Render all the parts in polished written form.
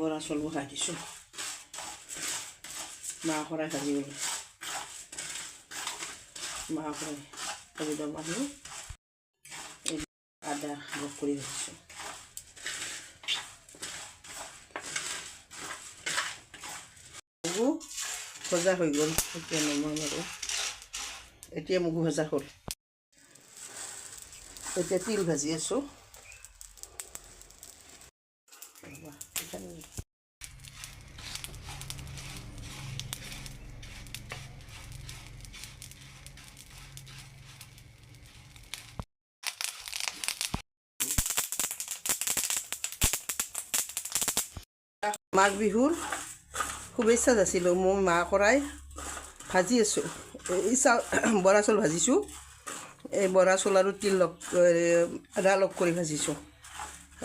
বৰা চাউল বহাই দিছোঁ মাহ কৰাই ভাজিবলৈ মাহ কৰাই ভাজি দম আনি আদা লগ কৰি ৰাখিছোঁ মগু ভজা হৈ গ'ল এতিয়া নমাম আৰু এতিয়া মগু ভজা হ'ল এতিয়া তিল ভাজি আছোঁ মাঘ বিহুৰ শুভেচ্ছা যাচিলোঁ মই মাহ কৰাই ভাজি আছোঁ এই বৰা চাউল ভাজিছোঁ এই বৰা চাউল আৰু তিল লগ আদা লগ কৰি ভাজিছোঁ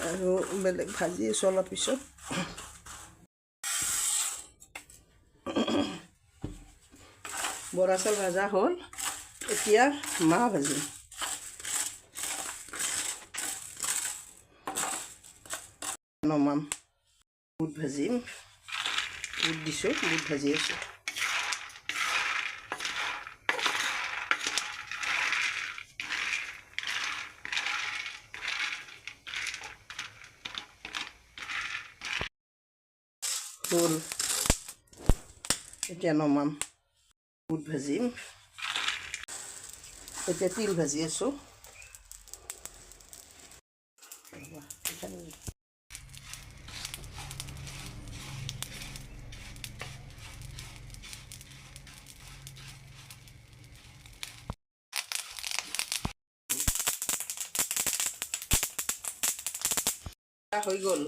আৰু বেলেগ ভাজি আছোঁ অলপ পিছত বৰা চাউল ভাজা হ'ল এতিয়া মাহ ভাজিম নমাম বুট ভাজিম বুট দিছোঁ বুট ভাজি আছোঁ হ'ল এতিয়া নমাম বুট ভাজিম এতিয়া তিল ভাজি আছোঁ হৈ গ'ল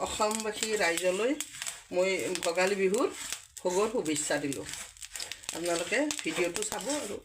অসমবাসী ৰাইজলৈ মই ভোগালী বিহুৰ ভোগৰ শুভেচ্ছা দিলোঁ আপোনালোকে ভিডিঅ'টো চাব আৰু